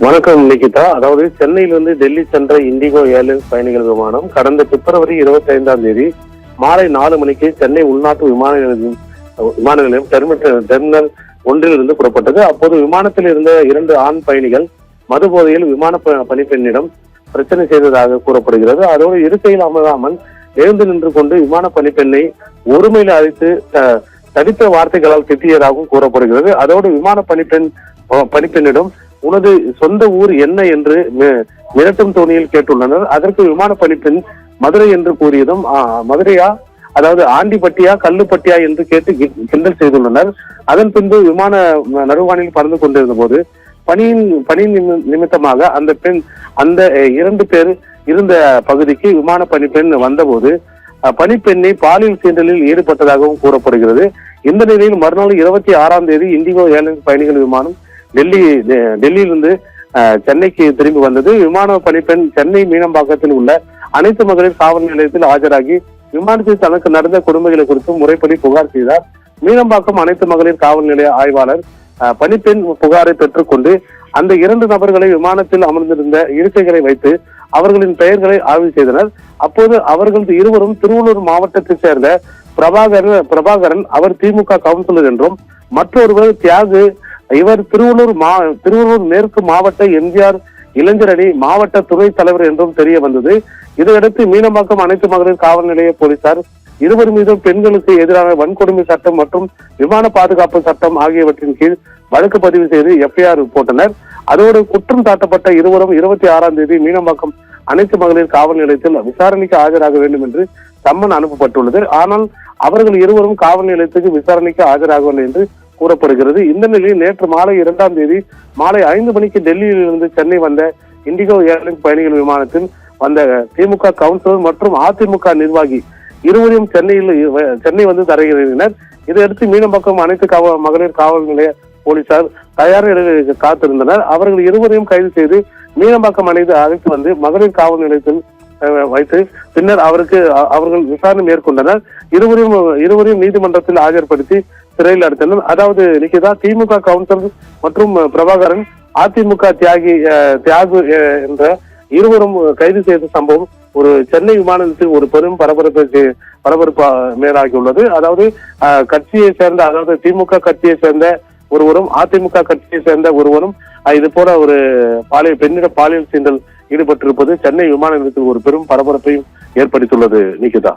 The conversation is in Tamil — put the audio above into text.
வணக்கம் நிகிதா. அதாவது சென்னையிலிருந்து டெல்லி சென்ற இண்டிகோ ஏர்லைன்ஸ் பயணிகள் விமானம் கடந்த பிப்ரவரி 25ஆம் தேதி மாலை 4 மணிக்கு சென்னை உள்நாட்டு விமான நிலையம் டெர்மினல் ஒன்றிலிருந்து புறப்பட்டது. அப்போது விமானத்தில் இருந்த 2 ஆண் பயணிகள் மது போதையில் விமான பணிப்பெண்ணிடம் பிரச்சனை செய்ததாக கூறப்படுகிறது. அதோடு இருக்கையில் அமராமல் எழுந்து நின்று கொண்டு விமான பணிப்பெண்ணை ஒருமையில் அழைத்து தடித்த வார்த்தைகளால் திட்டியதாகவும் கூறப்படுகிறது. அதோடு விமான பணிப்பெண்ணிடம் உனது சொந்த ஊர் என்ன என்று மிரட்டும் தோணியில் கேட்டுள்ளனர். அதற்கு விமான பணிப்பெண் மதுரை என்று கூறியதும் மதுரையா, அதாவது ஆண்டிப்பட்டியா கல்லுப்பட்டியா என்று கேட்டு கிண்டல் செய்துள்ளனர். அதன் பின்பு விமான நடுவானில் பறந்து கொண்டிருந்த போது பணி நிமித்தமாக அந்த 2 பேர் இருந்த பகுதிக்கு விமான பணிப்பெண் வந்தபோது பணிப்பெண்ணை பாலியல் சீண்டலில் ஈடுபட்டதாகவும் கூறப்படுகிறது. இந்த நிலையில் மறுநாள் 26ஆம் தேதி இண்டிகோ ஏர்லைன்ஸ் பயணிகள் விமானம் டெல்லியிலிருந்து சென்னைக்கு திரும்பி வந்தது. விமான பணிப்பெண் சென்னை மீனம்பாக்கத்தில் உள்ள அனைத்து மகளிர் காவல் நிலையத்தில் ஆஜராகி விமானத்தில் தனக்கு நடந்த கொடுமைகளை குறித்து முறைப்படி புகார் செய்தார். மீனம்பாக்கம் அனைத்து மகளிர் காவல் நிலைய ஆய்வாளர் பணிப்பெண் புகாரை பெற்றுக்கொண்டு அந்த 2 நபர்களை விமானத்தில் அமர்ந்திருந்த இருக்கைகளை வைத்து அவர்களின் பெயர்களை ஆய்வு செய்தனர். அப்போது அவர்கள் இருவரும் திருவள்ளூர் மாவட்டத்தைச் சேர்ந்த பிரபாகரன், அவர் திமுக கவுன்சிலர் என்றும், மற்றொருவர் தியாகு, இவர் திருவள்ளூர் மேற்கு மாவட்ட எம்ஜிஆர் இளைஞரணி மாவட்ட துணைத் தலைவர் என்றும் தெரிய வந்தது. இதையடுத்து மீனம்பாக்கம் அனைத்து மகளிர் காவல் நிலைய போலீசார் இருவர் மீதும் பெண்களுக்கு எதிரான வன்கொடுமை சட்டம் மற்றும் விமான பாதுகாப்பு சட்டம் ஆகியவற்றின் கீழ் வழக்கு பதிவு செய்து எஃப்ஐஆர் போட்டனர். அதோடு குற்றம் சாட்டப்பட்ட இருவரும் 26ஆம் தேதி மீனம்பாக்கம் அனைத்து மகளிர் காவல் நிலையத்தில் விசாரணைக்கு ஆஜராக வேண்டும் என்று சம்மன் அனுப்பப்பட்டுள்ளது. ஆனால் அவர்கள் இருவரும் காவல் நிலையத்துக்கு விசாரணைக்கு ஆஜராகவில்லை என்று கூறப்படுகிறது. இந்த நிலையில் நேற்று மாலை 2ஆம் தேதி மாலை 5 மணிக்கு டெல்லியிலிருந்து சென்னை வந்த இண்டிகோ ஏர்லைன்ஸ் பயணிகள் விமானத்தில் வந்த திமுக கவுன்சிலர் மற்றும் அதிமுக நிர்வாகி இருவரையும் சென்னை வந்து தரையிறங்கினர். இதையடுத்து மீனம்பாக்கம் அனைத்து மகளிர் காவல் நிலைய போலீசார் தயார் நிலையில் காத்திருந்தனர். அவர்கள் இருவரையும் கைது செய்து மீனம்பாக்கம் அழைத்து வந்து மகளிர் காவல் நிலையத்தில் வைத்து பின்னர் அவர்கள் விசாரணை மேற்கொண்டனர். இருவரையும் நீதிமன்றத்தில் ஆஜர்படுத்தி சிறையில் அடைத்தனர். அதாவது நிகிதா, திமுக கவுன்சிலர் மற்றும் பிரபாகரன், அதிமுக தியாகு என்ற இருவரும் கைது செய்த சம்பவம் ஒரு சென்னை விமான நிலையத்தில் ஒரு பெரும் பரபரப்பு மேலாகியுள்ளது. அதாவது அதாவது திமுக கட்சியை சேர்ந்த ஒருவரும் அதிமுக கட்சியை சேர்ந்த ஒருவரும் இது போல ஒரு பெண்ணிடம் பாலியல் சீண்டல் ஈடுபட்டிருப்பது சென்னை விமான நிலையத்தில் ஒரு பெரும் பரபரப்பையும் ஏற்படுத்தியுள்ளது நிகிதா.